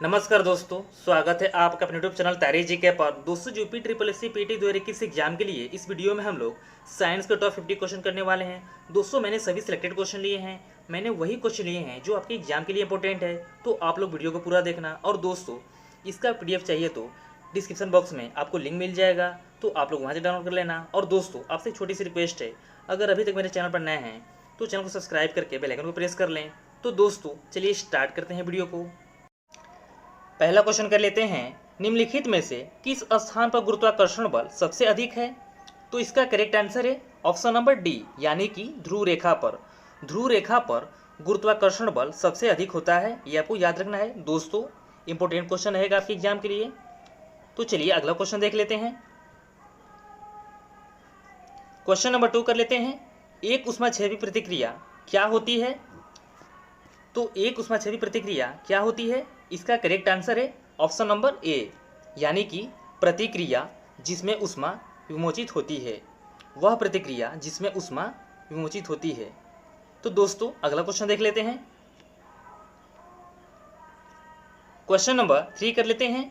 नमस्कार दोस्तों, स्वागत है आपका अपने यूट्यूब चैनल तैयारी जीके पर। दोस्तों, UP triple S C PT 2021 exam के लिए इस वीडियो में हम लोग साइंस के टॉप 50 क्वेश्चन करने वाले हैं। दोस्तों, मैंने सभी सिलेक्टेड क्वेश्चन लिए हैं। मैंने वही क्वेश्चन लिए हैं जो आपके एग्जाम के लिए इंपॉर्टेंट है, तो आप लोग वीडियो को पूरा देखना। और दोस्तों, इसका PDF चाहिए तो डिस्क्रिप्शन बॉक्स में आपको लिंक मिल जाएगा, तो आप लोग वहाँ से डाउनलोड कर लेना। और दोस्तों, आपसे एक छोटी सी रिक्वेस्ट है, अगर अभी तक मेरे चैनल पर नए हैं तो चैनल को सब्सक्राइब करके बेल आइकन को प्रेस कर लें। तो दोस्तों, चलिए स्टार्ट करते हैं वीडियो को। पहला क्वेश्चन कर लेते हैं, निम्नलिखित में से किस स्थान पर गुरुत्वाकर्षण बल सबसे अधिक है? तो इसका करेक्ट आंसर है ऑप्शन नंबर डी, यानी कि ध्रुव रेखा पर। ध्रुव रेखा पर गुरुत्वाकर्षण बल सबसे अधिक होता है, ये आपको याद रखना है। दोस्तों, इंपॉर्टेंट क्वेश्चन रहेगा आपके एग्जाम के लिए। तो चलिए अगला क्वेश्चन देख लेते हैं। क्वेश्चन नंबर 2 कर लेते हैं, एक ऊष्माक्षेपी प्रतिक्रिया क्या होती है? तो एक ऊष्माक्षेपी प्रतिक्रिया क्या होती है? इसका करेक्ट आंसर है ऑप्शन नंबर ए, यानी कि प्रतिक्रिया जिसमें ऊष्मा विमोचित होती है, वह प्रतिक्रिया जिसमें ऊष्मा विमोचित होती है। तो दोस्तों, अगला क्वेश्चन देख लेते हैं। क्वेश्चन नंबर 3 कर लेते हैं,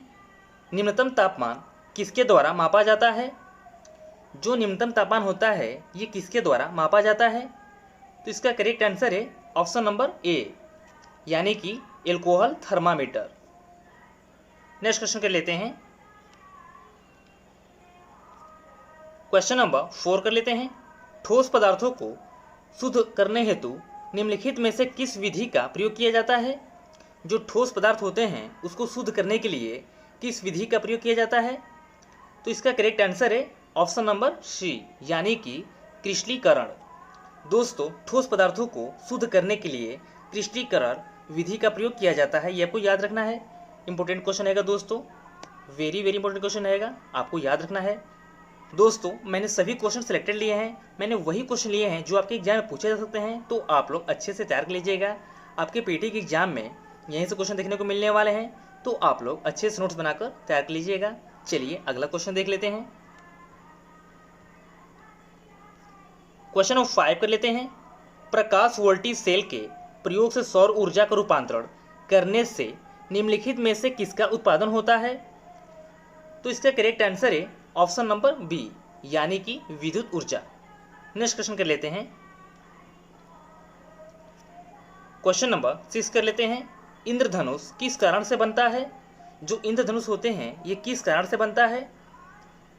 निम्नतम तापमान किसके द्वारा मापा जाता है? जो निम्नतम तापमान होता है ये किसके द्वारा मापा जाता है? तो इसका करेक्ट आंसर है ऑप्शन नंबर ए, यानी कि एल्कोहल थर्मामीटर। नेक्स्ट क्वेश्चन कर लेते हैं। क्वेश्चन नंबर 4 कर लेते हैं, ठोस पदार्थों को शुद्ध करने हेतु निम्नलिखित में से किस विधि का प्रयोग किया जाता है? जो ठोस पदार्थ होते हैं उसको शुद्ध करने के लिए किस विधि का प्रयोग किया जाता है? तो इसका करेक्ट आंसर है ऑप्शन नंबर सी, यानी कि क्रिस्टलीकरण। दोस्तों, ठोस पदार्थों को शुद्ध करने के लिए क्रिस्टलीकरण विधि का प्रयोग किया जाता है, ये आपको याद रखना है। इंपॉर्टेंट क्वेश्चन रहेगा दोस्तों, वेरी इंपॉर्टेंट क्वेश्चन रहेगा, आपको याद रखना है। दोस्तों, मैंने सभी क्वेश्चन सिलेक्टेड लिए हैं। मैंने वही क्वेश्चन लिए हैं जो आपके एग्जाम में पूछे जा सकते हैं, तो आप लोग अच्छे से तैयार कर लीजिएगा। आपके पीटी के एग्जाम में यहीं से क्वेश्चन देखने को मिलने वाले हैं, तो आप लोग अच्छे से नोट्स बनाकर तैयार कर लीजिएगा। चलिए अगला क्वेश्चन देख लेते हैं। क्वेश्चन नंबर 5 कर लेते हैं, प्रकाश वोल्टेज सेल के प्रयोग से सौर ऊर्जा का रूपांतरण करने से निम्नलिखित में से किसका उत्पादन होता है? तो इसका करेक्ट आंसर है ऑप्शन नंबर बी, यानी कि विद्युत ऊर्जा। नेक्स्ट क्वेश्चन कर लेते हैं। क्वेश्चन नंबर 6 कर लेते हैं, इंद्रधनुष किस कारण से बनता है? जो इंद्रधनुष होते हैं ये किस कारण से बनता है?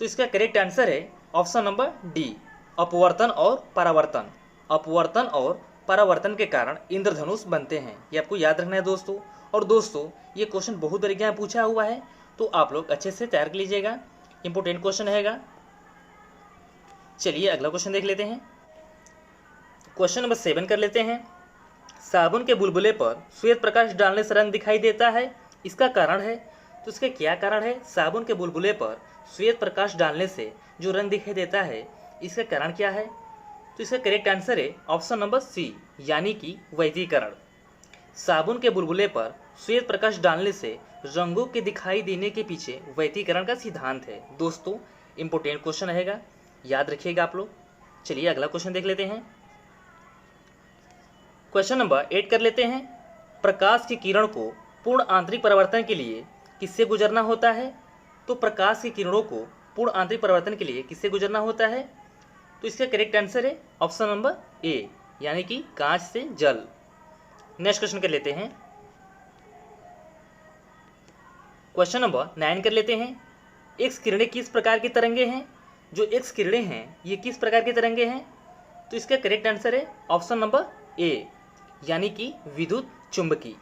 तो इसका करेक्ट आंसर है ऑप्शन नंबर डी, अपवर्तन और परावर्तन। अपवर्तन और परावर्तन के कारण इंद्रधनुष बनते हैं, ये आपको याद रखना है दोस्तों। और दोस्तों, ये क्वेश्चन बहुत बार एग्जाम में पूछा हुआ है, तो आप लोग अच्छे से तैयार कर लीजिएगा, इंपॉर्टेंट क्वेश्चन रहेगा। चलिए अगला क्वेश्चन देख लेते हैं। क्वेश्चन नंबर 7 कर लेते हैं, साबुन के बुलबुले पर श्वेत प्रकाश डालने से रंग दिखाई देता है, इसका कारण है? तो इसका क्या कारण है? साबुन के बुलबुले पर श्वेत प्रकाश डालने से जो रंग दिखाई देता है, इसका कारण क्या है? तो इसका करेक्ट आंसर है ऑप्शन नंबर सी, यानी कि वैधीकरण। साबुन के बुलबुले पर श्वेत प्रकाश डालने से रंगों के दिखाई देने के पीछे वैधीकरण का सिद्धांत है। दोस्तों, इंपॉर्टेंट क्वेश्चन रहेगा, याद रखिएगा आप लोग। चलिए अगला क्वेश्चन देख लेते हैं। क्वेश्चन नंबर 8 कर लेते हैं, प्रकाश की किरण को पूर्ण आंतरिक परावर्तन के लिए किससे गुजरना होता है? तो प्रकाश की किरणों को पूर्ण आंतरिक परावर्तन के लिए किससे गुजरना होता है? तो इसका करेक्ट आंसर है ऑप्शन नंबर ए, यानी कि कांच से जल। नेक्स्ट क्वेश्चन कर लेते हैं। क्वेश्चन नंबर 9 कर लेते हैं, एक्स किरणें किस प्रकार की तरंगे हैं? जो एक्स किरणें हैं ये किस प्रकार की तरंगे हैं? तो इसका करेक्ट आंसर है ऑप्शन नंबर ए, यानी कि विद्युत चुंबकी।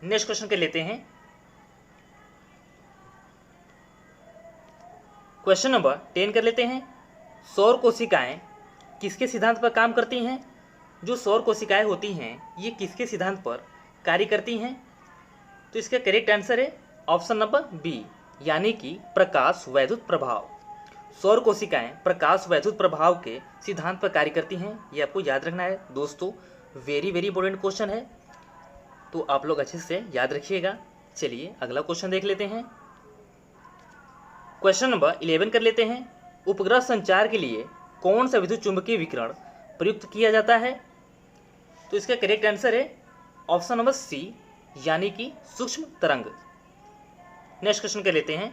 नेक्स्ट क्वेश्चन कर लेते हैं। क्वेश्चन नंबर 10 कर लेते हैं, सौर कोशिकाएं किसके सिद्धांत पर काम करती हैं? जो सौर कोशिकाएं होती हैं ये किसके सिद्धांत पर कार्य करती हैं? तो इसका करेक्ट आंसर है ऑप्शन नंबर बी, यानी कि प्रकाश वैद्युत प्रभाव। सौर कोशिकाएं प्रकाश वैद्युत प्रभाव के सिद्धांत पर कार्य करती हैं, ये आपको याद रखना है दोस्तों। वेरी इंपॉर्टेंट क्वेश्चन है, तो आप लोग अच्छे से याद रखिएगा। चलिए अगला क्वेश्चन देख लेते हैं। क्वेश्चन नंबर 11 कर लेते हैं, उपग्रह संचार के लिए कौन सा विद्युत चुंबकीय विकिरण प्रयुक्त किया जाता है? तो इसका करेक्ट आंसर है ऑप्शन नंबर सी, यानी कि सूक्ष्म तरंग। नेक्स्ट क्वेश्चन कर लेते हैं,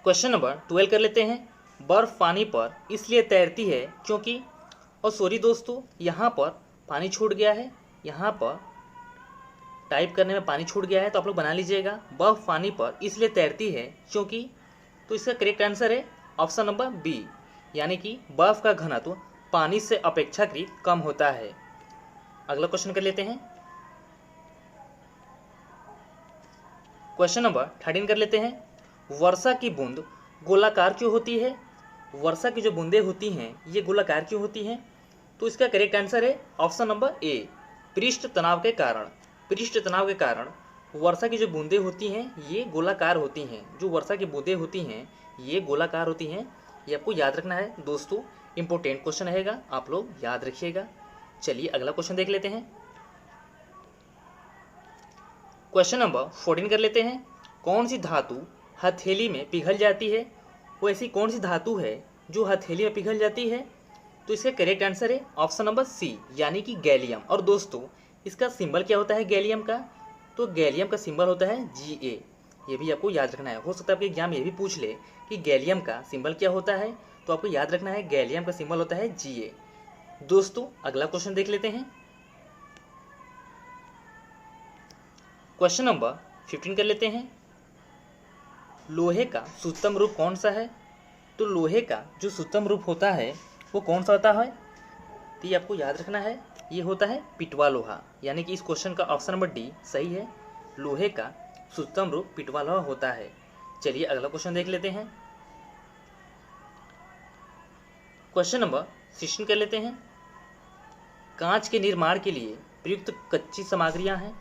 क्वेश्चन नंबर 12 कर लेते हैं। बर्फ पानी पर इसलिए तैरती है क्योंकि, और सॉरी दोस्तों यहाँ पर पानी छूट गया है, यहाँ पर टाइप करने में पानी छूट गया है तो आप लोग बना लीजिएगा। बर्फ पानी पर इसलिए तैरती है क्योंकि, तो इसका करेक्ट आंसर है ऑप्शन नंबर बी, यानी कि बर्फ का घनत्व पानी से अपेक्षाकृत कम होता है। अगला क्वेश्चन कर लेते हैं, क्वेश्चन नंबर 13 कर लेते हैं। वर्षा की बूंद गोलाकार क्यों होती है? वर्षा की जो बूंदें होती हैं ये गोलाकार क्यों होती हैं? तो इसका करेक्ट आंसर है ऑप्शन नंबर ए, पृष्ठ तनाव के कारण। पृष्ठ तनाव के कारण वर्षा की जो बूंदें होती हैं ये गोलाकार होती हैं। जो वर्षा की बूंदें होती हैं ये गोलाकार होती हैं, ये आपको याद रखना है दोस्तों। इंपॉर्टेंट क्वेश्चन रहेगा, आप लोग याद रखिएगा। चलिए अगला क्वेश्चन देख लेते हैं, क्वेश्चन नंबर 14 कर लेते हैं। कौन सी धातु हथेली में पिघल जाती है? वो ऐसी कौन सी धातु है जो हथेली में पिघल जाती है? तो इसका करेक्ट आंसर है ऑप्शन नंबर सी, यानी कि गैलियम। और दोस्तों इसका सिंबल क्या होता है गैलियम का? तो गैलियम का सिंबल होता है Ga। ये भी आपको याद रखना है। हो सकता है आपके एग्जाम ये भी पूछ ले कि गैलियम का सिंबल क्या होता है, तो आपको याद रखना है गैलियम का सिंबल होता है Ga। दोस्तों अगला क्वेश्चन देख लेते हैं, क्वेश्चन नंबर 15 कर लेते हैं। लोहे का सूत्रम रूप कौन सा है? तो लोहे का जो सूत्रम रूप होता है वो कौन सा होता है? तो ये आपको याद रखना है, ये होता है पिटवा लोहा, यानी कि इस क्वेश्चन का ऑप्शन नंबर डी सही है। लोहे का सूत्रम रूप पिटवा लोहा होता है। चलिए अगला क्वेश्चन देख लेते हैं, क्वेश्चन नंबर 16 कर लेते हैं। कांच के निर्माण के लिए प्रयुक्त कच्ची सामग्रियां हैं।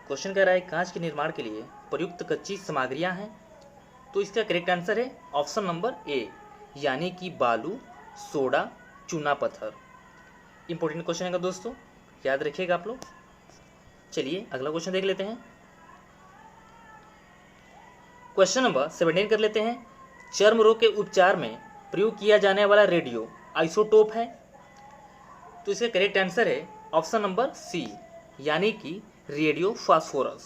क्वेश्चन कह रहा है कांच के निर्माण के लिए प्रयुक्त कच्ची सामग्रियां हैं, तो इसका करेक्ट आंसर है ऑप्शन नंबर ए, यानी कि बालू, सोडा, चूना पत्थर। इंपॉर्टेंट क्वेश्चन है दोस्तों, याद रखिएगा आप लोग। चलिए अगला क्वेश्चन देख लेते हैं, क्वेश्चन नंबर 17 कर लेते हैं। चर्म रोग के उपचार में प्रयोग किया जाने वाला रेडियो आइसोटोप है, तो इसका करेक्ट आंसर है ऑप्शन नंबर सी, यानी कि रेडियो फास्फोरस।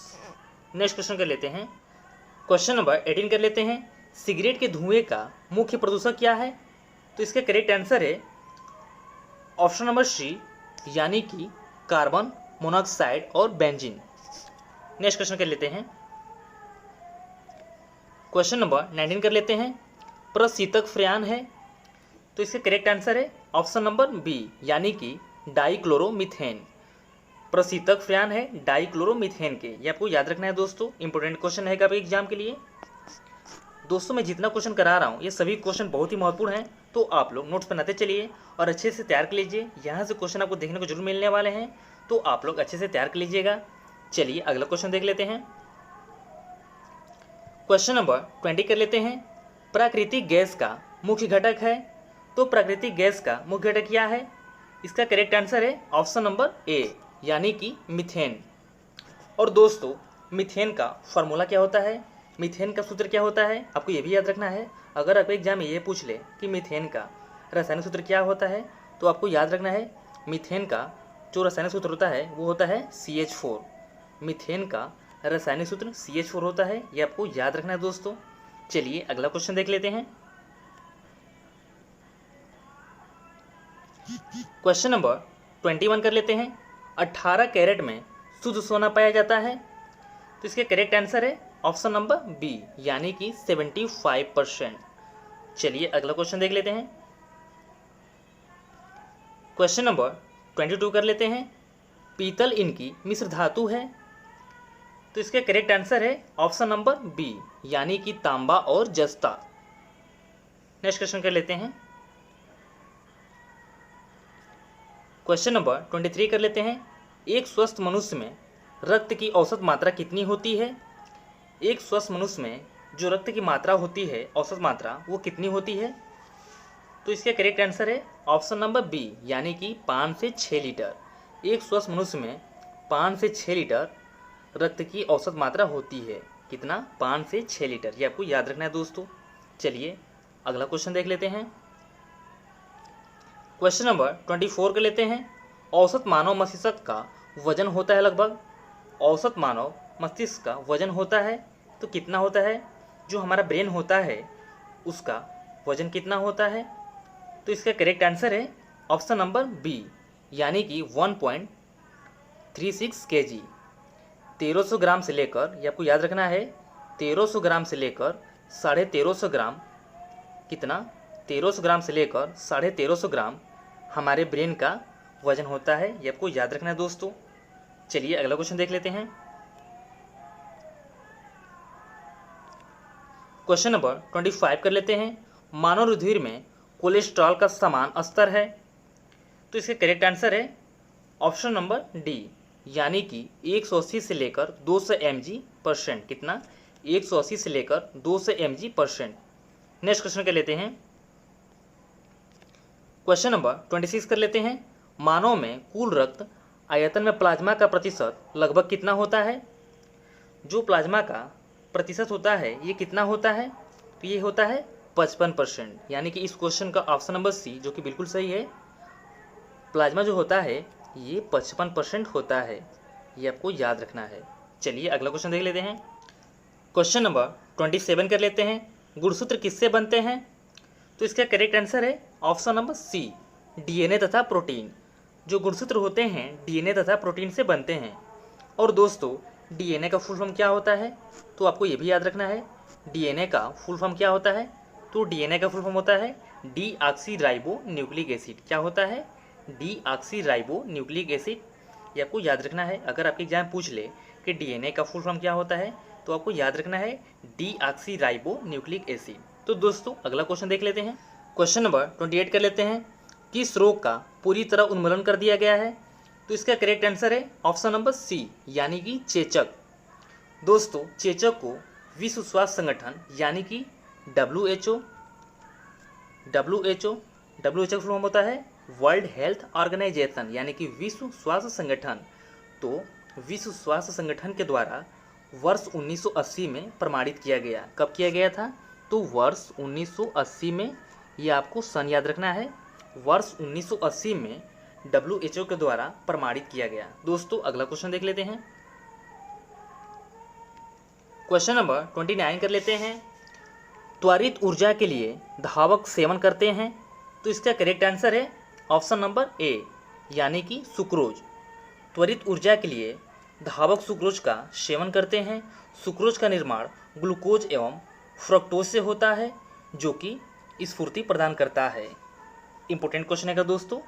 नेक्स्ट क्वेश्चन कर लेते हैं, क्वेश्चन नंबर 18 कर लेते हैं। सिगरेट के धुएं का मुख्य प्रदूषक क्या है? तो इसका करेक्ट आंसर है ऑप्शन नंबर सी, यानी कि कार्बन मोनोऑक्साइड और बेंजीन। नेक्स्ट क्वेश्चन कर लेते हैं, क्वेश्चन नंबर 19 कर लेते हैं। प्रशीतक फ्रेयान है, तो इसका करेक्ट आंसर है ऑप्शन नंबर बी, यानी कि डाइक्लोरोमीथेन। प्रशीतक फ्रेयान है डाइक्लोरोमीथेन के, ये आपको याद रखना है दोस्तों। इंपॉर्टेंट क्वेश्चन है आपके एग्जाम के लिए। दोस्तों मैं जितना क्वेश्चन करा रहा हूँ ये सभी क्वेश्चन बहुत ही महत्वपूर्ण हैं, तो आप लोग नोट्स बनाते चलिए और अच्छे से तैयार कर लीजिए। यहाँ से क्वेश्चन आपको देखने को जरूर मिलने वाले हैं, तो आप लोग अच्छे से तैयार कर लीजिएगा। चलिए अगला क्वेश्चन देख लेते हैं, क्वेश्चन नंबर 20 कर लेते हैं। प्राकृतिक गैस का मुख्य घटक है, तो प्राकृतिक गैस का मुख्य घटक क्या है? इसका करेक्ट आंसर है ऑप्शन नंबर ए, यानी कि मीथेन। और दोस्तों मीथेन का फॉर्मूला क्या होता है, मीथेन का सूत्र क्या होता है, आपको ये भी याद रखना है। अगर आपके एग्जाम में ये पूछ ले कि मीथेन का रासायनिक सूत्र क्या होता है, तो आपको याद रखना है मीथेन का जो रासायनिक सूत्र होता है वो होता है CH4। मीथेन का रासायनिक सूत्र CH4 होता है, ये आपको याद रखना है दोस्तों। चलिए अगला क्वेश्चन देख लेते हैं, क्वेश्चन नंबर 21 कर लेते हैं। 18 कैरेट में शुद्ध सोना पाया जाता है, तो इसके करेक्ट आंसर है ऑप्शन नंबर बी, यानी कि 75%। चलिए अगला क्वेश्चन देख लेते हैं, क्वेश्चन नंबर 22 कर लेते हैं। पीतल इनकी मिश्र धातु है, तो इसके करेक्ट आंसर है ऑप्शन नंबर बी, यानी कि तांबा और जस्ता। नेक्स्ट क्वेश्चन कर लेते हैं, क्वेश्चन नंबर 23 कर लेते हैं। एक स्वस्थ मनुष्य में रक्त की औसत मात्रा कितनी होती है? एक स्वस्थ मनुष्य में जो रक्त की मात्रा होती है, औसत मात्रा, वो कितनी होती है? तो इसका करेक्ट आंसर है ऑप्शन नंबर बी, यानी कि 5 से 6 लीटर। एक स्वस्थ मनुष्य में 5 से 6 लीटर रक्त की औसत मात्रा होती है। कितना? 5 से 6 लीटर, ये आपको याद रखना है दोस्तों। चलिए अगला क्वेश्चन देख लेते हैं, क्वेश्चन नंबर 24 कर लेते हैं। औसत मानव मस्तिष्क का वजन होता है लगभग, औसत मानव मस्तिष्क का वजन होता है तो कितना होता है? जो हमारा ब्रेन होता है उसका वजन कितना होता है? तो इसका करेक्ट आंसर है ऑप्शन नंबर बी, यानी कि 1.36 kg। 1300 ग्राम से लेकर, ये आपको याद रखना है, 1300 ग्राम से लेकर 1350 ग्राम, कितना? 1300 ग्राम से लेकर 1350 ग्राम हमारे ब्रेन का वजन होता है, ये आपको याद रखना है दोस्तों। चलिए अगला क्वेश्चन देख लेते हैं। क्वेश्चन नंबर 25 कर लेते हैं। मानव रुधिर में कोलेस्ट्रॉल का समान स्तर है, तो इसका करेक्ट आंसर है ऑप्शन नंबर डी, यानी कि 180 से लेकर 200 mg%। कितना? 180 से लेकर 200 mg%। नेक्स्ट क्वेश्चन कर लेते हैं। क्वेश्चन नंबर 26 कर लेते हैं। मानव में कुल रक्त आयतन में प्लाज्मा का प्रतिशत लगभग कितना होता है? जो प्लाज्मा का प्रतिशत होता है ये कितना होता है? तो ये होता है 55%, यानी कि इस क्वेश्चन का ऑप्शन नंबर सी जो कि बिल्कुल सही है। प्लाज्मा जो होता है ये 55% होता है, ये आपको याद रखना है। चलिए अगला क्वेश्चन देख लेते हैं। क्वेश्चन नंबर 27 कर लेते हैं। गुणसूत्र किससे बनते हैं? तो इसका करेक्ट आंसर है ऑप्शन नंबर सी, डीएनए तथा प्रोटीन। जो गुणसूत्र होते हैं डीएनए तथा प्रोटीन से बनते हैं। और दोस्तों डीएनए का फुल फॉर्म क्या होता है? तो आपको ये भी याद रखना है, डीएनए का फुल फॉर्म क्या होता है? तो डीएनए का फुल फॉर्म होता है डीऑक्सी न्यूक्लिक एसिड। क्या होता है? Deoxy nucleic acid. ये आपको याद रखना है। अगर आपके एग्जाम पूछ ले कि डीएनए का फुल फॉर्म क्या होता है, तो आपको याद रखना है डीऑक्सी न्यूक्लिक एसिड। तो दोस्तों अगला क्वेश्चन देख लेते हैं। क्वेश्चन नंबर 28 कर लेते हैं। किस रोग का पूरी तरह उन्मूलन कर दिया गया है? तो इसका करेक्ट आंसर है ऑप्शन नंबर सी, यानी कि चेचक। दोस्तों चेचक को विश्व स्वास्थ्य संगठन यानी कि WHO का फुल फॉर्म होता है वर्ल्ड हेल्थ ऑर्गेनाइजेशन, यानी कि विश्व स्वास्थ्य संगठन। तो विश्व स्वास्थ्य संगठन के द्वारा वर्ष 1980 में प्रमाणित किया गया। कब किया गया था? तो वर्ष 1980 में। ये आपको सन याद रखना है। वर्ष 1980 में WHO के द्वारा प्रमाणित किया गया। दोस्तों अगला क्वेश्चन देख लेते हैं। क्वेश्चन नंबर 29 कर लेते हैं। त्वरित ऊर्जा के लिए धावक सेवन करते हैं, तो इसका करेक्ट आंसर है ऑप्शन नंबर ए, यानी कि सुक्रोज। त्वरित ऊर्जा के लिए धावक सुक्रोज का सेवन करते हैं। सुक्रोज का निर्माण ग्लूकोज एवं फ्रक्टोज से होता है, जो कि स्फूर्ति प्रदान करता है। इंपॉर्टेंट क्वेश्चन है दोस्तों,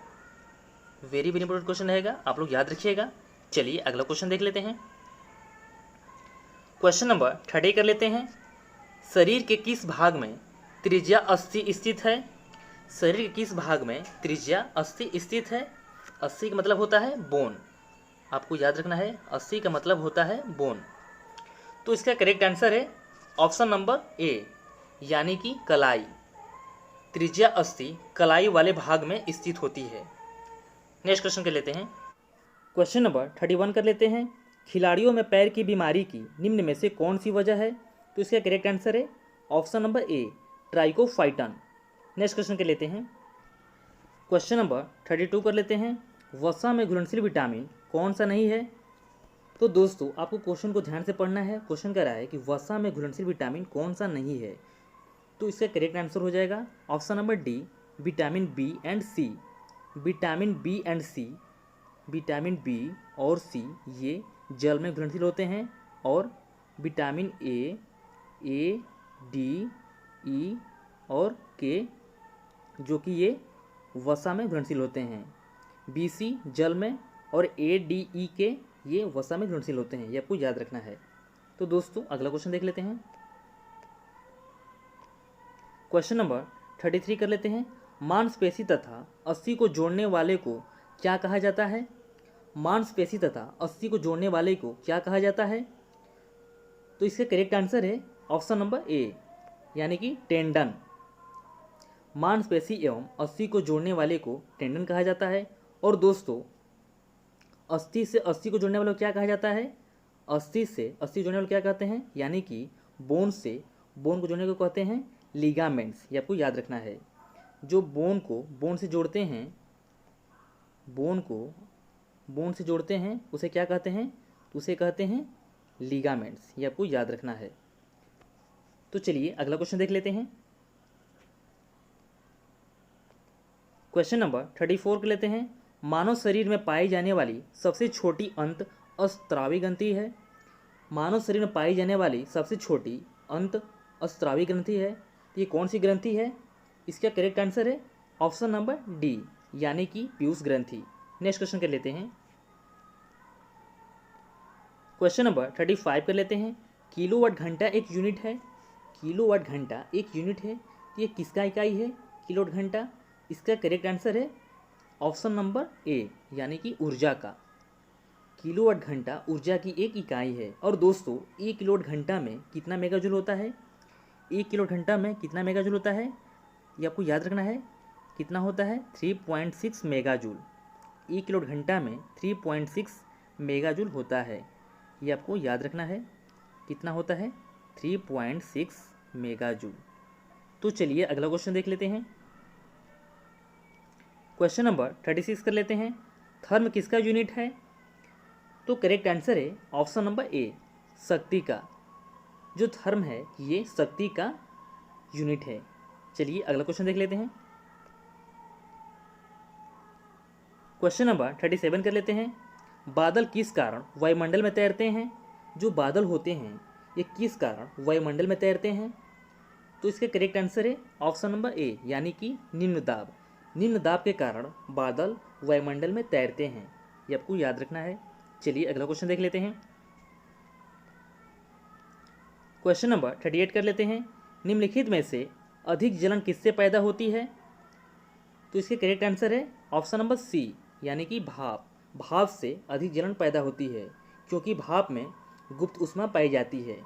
वेरी वेरी इंपॉर्टेंट क्वेश्चन रहेगा, आप लोग याद रखिएगा। चलिए अगला क्वेश्चन देख लेते हैं। क्वेश्चन नंबर 30 कर लेते हैं। शरीर के किस भाग में त्रिज्या अस्थि स्थित है? शरीर के किस भाग में त्रिज्या अस्थि स्थित है? अस्थि का मतलब होता है बोन, आपको याद रखना है, अस्थि का मतलब होता है बोन। तो इसका करेक्ट आंसर है ऑप्शन नंबर ए, यानी कि कलाई। त्रिज्या अस्थि कलाई वाले भाग में स्थित होती है। नेक्स्ट क्वेश्चन कर लेते हैं। क्वेश्चन नंबर 31 कर लेते हैं। खिलाड़ियों में पैर की बीमारी की निम्न में से कौन सी वजह है? तो इसका करेक्ट आंसर है option number A, trichophyton. Next question कर लेते हैं। क्वेश्चन नंबर 32 कर लेते हैं। वसा में घुलनशील विटामिन कौन सा नहीं है? तो दोस्तों आपको क्वेश्चन को ध्यान से पढ़ना है। क्वेश्चन कह रहा है कि वसा में घुलनशील विटामिन कौन सा नहीं है, तो इसका करेक्ट आंसर हो जाएगा option number D, vitamin B and C. Vitamin B and C, vitamin B और सी ये जल में घुलनशील होते हैं, और विटामिन ए, डी, ई और के जो कि ये वसा में घुलनशील होते हैं। बी सी जल में और ए, डी, ई के ये वसा में घुलनशील होते हैं, ये आपको याद रखना है। तो दोस्तों अगला क्वेश्चन देख लेते हैं। क्वेश्चन नंबर 33 कर लेते हैं। मांसपेशी तथा अस्थि को जोड़ने वाले को क्या कहा जाता है? मांसपेशी तथा अस्थि को जोड़ने वाले को क्या कहा जाता है? तो इसका करेक्ट आंसर है ऑप्शन नंबर ए, यानी कि टेंडन। मांसपेशी एवं अस्थि को जोड़ने वाले को टेंडन कहा जाता है। और दोस्तों अस्थि से अस्थि को जोड़ने वाले को क्या कहा जाता है? अस्थि से अस्थि जोड़ने वाले क्या कहते हैं? यानी कि बोन से बोन को जोड़ने को कहते हैं लिगामेंट्स। ये आपको याद रखना है। जो बोन को बोन से जोड़ते हैं, बोन को बोन से जोड़ते हैं उसे क्या कहते हैं? तो उसे कहते हैं लिगामेंट्स। ये आपको याद रखना है। तो चलिए अगला क्वेश्चन देख लेते हैं। क्वेश्चन नंबर 34 कर लेते हैं। मानव शरीर में पाई जाने वाली सबसे छोटी अंत अस्त्रावी ग्रंथि है। मानव शरीर में पाई जाने वाली सबसे छोटी अंत अस्त्रावी ग्रंथि है। तो ये कौन सी ग्रंथि है? इसका करेक्ट आंसर है ऑप्शन नंबर डी, यानी कि पीयूष ग्रंथि। नेक्स्ट क्वेश्चन कर लेते हैं। क्वेश्चन नंबर 35 कर लेते हैं। किलोवाट घंटा एक यूनिट है। किलोवाट घंटा एक यूनिट है, तो ये किसका इकाई है? किलोवाट घंटा। इसका करेक्ट आंसर है ऑप्शन नंबर ए, यानी कि ऊर्जा का। किलोवाट घंटा ऊर्जा की एक इकाई है। और दोस्तों, 1 किलोवाट घंटा में कितना मेगाजूल होता है? 1 किलोवाट घंटा में कितना मेगाजूल होता है, ये आपको याद रखना है। कितना होता है? 3.6 मेगाजूल। 1 किलोवाट घंटा में 3.6 मेगाजूल होता है, ये आपको याद रखना है। कितना होता है? 3.6 मेगाजूल। तो चलिए अगला क्वेश्चन देख लेते हैं। क्वेश्चन नंबर 36 कर लेते हैं। थर्म किसका यूनिट है? तो करेक्ट आंसर है ऑप्शन नंबर ए, शक्ति का। जो थर्म है ये शक्ति का यूनिट है। चलिए अगला क्वेश्चन देख लेते हैं। क्वेश्चन नंबर 37 कर लेते हैं। बादल किस कारण वायुमंडल में तैरते हैं? जो बादल होते हैं ये किस कारण वायुमंडल में तैरते हैं? तो इसका करेक्ट आंसर है ऑप्शन नंबर ए, यानी कि निम्न दाब। निम्न दाब के कारण बादल वायुमंडल में तैरते हैं, ये आपको याद रखना है। चलिए अगला क्वेश्चन देख लेते हैं। क्वेश्चन नंबर 38 कर लेते हैं। निम्नलिखित में से अधिक जलन किससे पैदा होती है? तो इसके करेक्ट आंसर है ऑप्शन नंबर सी, यानी कि भाप। भाप से अधिक जलन पैदा होती है, क्योंकि भाप में गुप्त ऊष्मा पाई जाती है।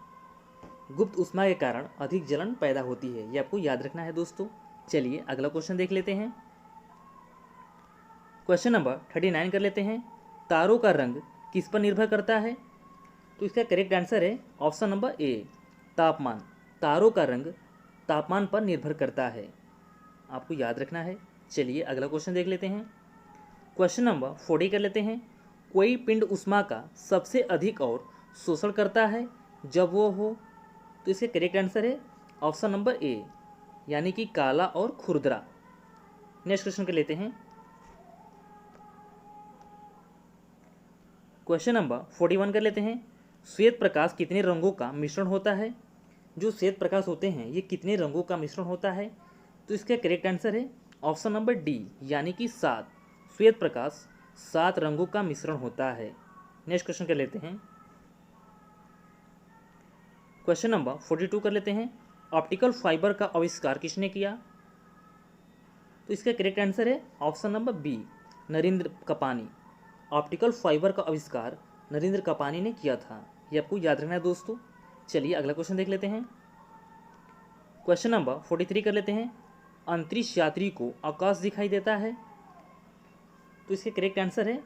गुप्त ऊष्मा के कारण अधिक जलन पैदा होती है, ये आपको याद रखना है दोस्तों। चलिए अगला क्वेश्चन देख लेते हैं। क्वेश्चन नंबर 39 कर लेते हैं। तारों का रंग किस पर निर्भर करता है? तो इसका करेक्ट आंसर है ऑप्शन नंबर ए, तापमान। तारों का रंग तापमान पर निर्भर करता है, आपको याद रखना है। चलिए अगला क्वेश्चन देख लेते हैं। क्वेश्चन नंबर 40 कर लेते हैं। कोई पिंड ऊष्मा का सबसे अधिक और शोषण करता है जब वो हो? तो इसका करेक्ट आंसर है ऑप्शन नंबर ए, यानी कि काला और खुरदरा। नेक्स्ट क्वेश्चन कर लेते हैं। क्वेश्चन नंबर 41 कर लेते हैं। श्वेत प्रकाश कितने रंगों का मिश्रण होता है? जो श्वेत प्रकाश होते हैं ये कितने रंगों का मिश्रण होता है? तो इसका करेक्ट आंसर है ऑप्शन नंबर डी, यानी कि 7। श्वेत प्रकाश 7 रंगों का मिश्रण होता है। नेक्स्ट क्वेश्चन कर लेते हैं। क्वेश्चन नंबर 42 कर लेते हैं। ऑप्टिकल फाइबर का आविष्कार किसने किया? तो इसका करेक्ट आंसर है option number B, Narendra Kapany. Optical fibre का आविष्कार नरेंद्र कपानी ने किया था, ये आपको याद रखना है दोस्तों। चलिए अगला क्वेश्चन देख लेते हैं। क्वेश्चन नंबर 43 कर लेते हैं। अंतरिक्ष यात्री को आकाश दिखाई देता है? तो इसके करेक्ट आंसर है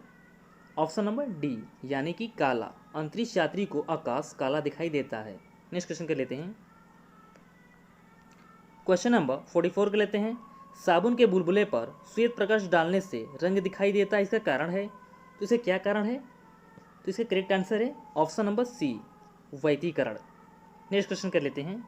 ऑप्शन नंबर डी, यानी कि काला। अंतरिक्ष यात्री को आकाश काला दिखाई देता है। नेक्स्ट क्वेश्चन कर लेते हैं। क्वेश्चन नंबर 44 कर लेते हैं। साबुन के बुलबुले पर श्वेत प्रकाश डालने से रंग दिखाई देता है, इसका कारण है? तो इसे क्या कारण है? तो इसका करेक्ट आंसर है ऑप्शन नंबर सी, वैतीकरण। नेक्स्ट क्वेश्चन कर लेते हैं।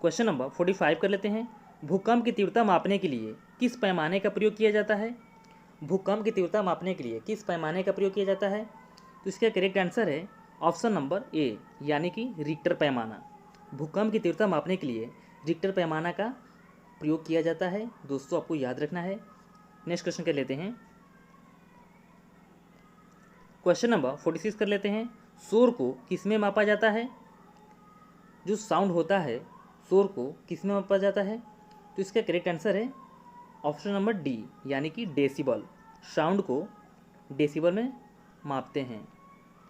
क्वेश्चन नंबर 45 कर लेते हैं। भूकंप की तीव्रता मापने के लिए किस पैमाने का प्रयोग किया जाता है? भूकंप की तीव्रता मापने के लिए किस पैमाने का प्रयोग किया जाता है? तो इसका करेक्ट आंसर है ऑप्शन नंबर ए, यानी कि रिक्टर पैमाना। भूकंप की तीव्रता मापने के लिए रिक्टर पैमाना का प्रयोग किया जाता है, दोस्तों आपको याद रखना है। नेक्स्ट क्वेश्चन कर लेते हैं। क्वेश्चन नंबर 46 कर लेते हैं। शोर को किस में मापा जाता है? जो साउंड होता है शोर को किस में मापा जाता है? तो इसका करेक्ट आंसर है ऑप्शन नंबर डी, यानी कि डेसिबल। साउंड को डेसिबल में मापते हैं।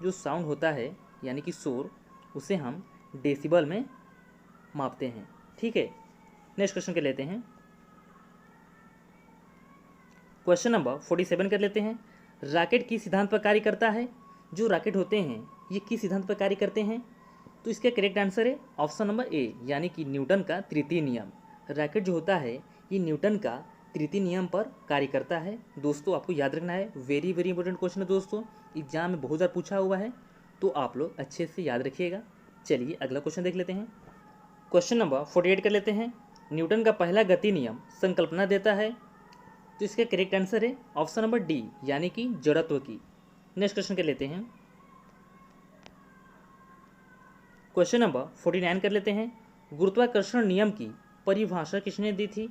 जो साउंड होता है यानी कि शोर, उसे हम डेसिबल में मापते हैं, ठीक है। नेक्स्ट क्वेश्चन कर लेते हैं। क्वेश्चन नंबर 47 कर लेते हैं। रॉकेट किस सिद्धांत पर कार्य करता है? जो रॉकेट होते हैं ये किस सिद्धांत पर कार्य करते हैं? तो इसका करेक्ट आंसर है ऑप्शन नंबर ए, यानी कि न्यूटन का तृतीय नियम। रॉकेट जो होता है ये न्यूटन का तृतीय नियम पर कार्य करता है। दोस्तों आपको याद रखना है, वेरी वेरी इंपॉर्टेंट क्वेश्चन है दोस्तों, एग्जाम में बहुत ज़्यादा पूछा हुआ है, तो आप लोग अच्छे से याद रखिएगा। चलिए अगला क्वेश्चन देख लेते हैं। क्वेश्चन नंबर 48 कर लेते हैं। न्यूटन का पहला गति नियम संकल्पना देता है, तो इसका करेक्ट आंसर है ऑप्शन नंबर डी, यानी कि जड़त्व की। नेक्स्ट क्वेश्चन कर लेते हैं। क्वेश्चन नंबर 49 कर लेते हैं। गुरुत्वाकर्षण नियम की परिभाषा किसने दी थी?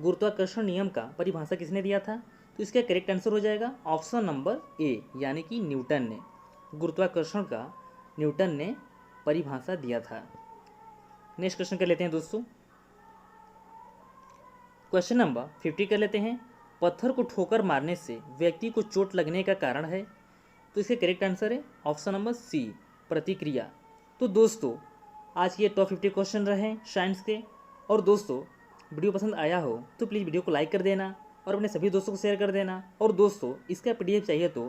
गुरुत्वाकर्षण नियम का परिभाषा किसने दिया था? तो इसका करेक्ट आंसर हो जाएगा ऑप्शन नंबर ए, यानी कि न्यूटन ने। गुरुत्वाकर्षण का न्यूटन ने परिभाषा दिया था। नेक्स्ट क्वेश्चन कर लेते हैं दोस्तों। क्वेश्चन नंबर 50 कर लेते हैं। पत्थर को ठोकर मारने से व्यक्ति को चोट लगने का कारण है, तो इसका करेक्ट आंसर है ऑप्शन नंबर सी, प्रतिक्रिया। तो दोस्तों आज के टॉप 50 क्वेश्चन रहे साइंस के। और दोस्तों वीडियो पसंद आया हो तो प्लीज़ वीडियो को लाइक कर देना और अपने सभी दोस्तों को शेयर कर देना। और दोस्तों इसका PDF चाहिए तो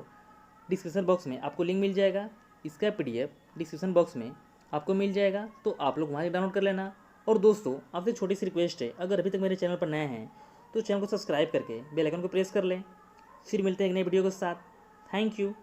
डिस्क्रिप्शन बॉक्स में आपको लिंक मिल जाएगा। इसका PDF डिस्क्रिप्शन बॉक्स में आपको मिल जाएगा, तो आप लोग वहाँ से डाउनलोड कर लेना। और दोस्तों आपसे छोटी सी रिक्वेस्ट है, अगर अभी तक मेरे चैनल पर नए हैं तो चैनल को सब्सक्राइब करके बेल आइकन को प्रेस कर लें। फिर मिलते हैं एक नई वीडियो के साथ। Thank you.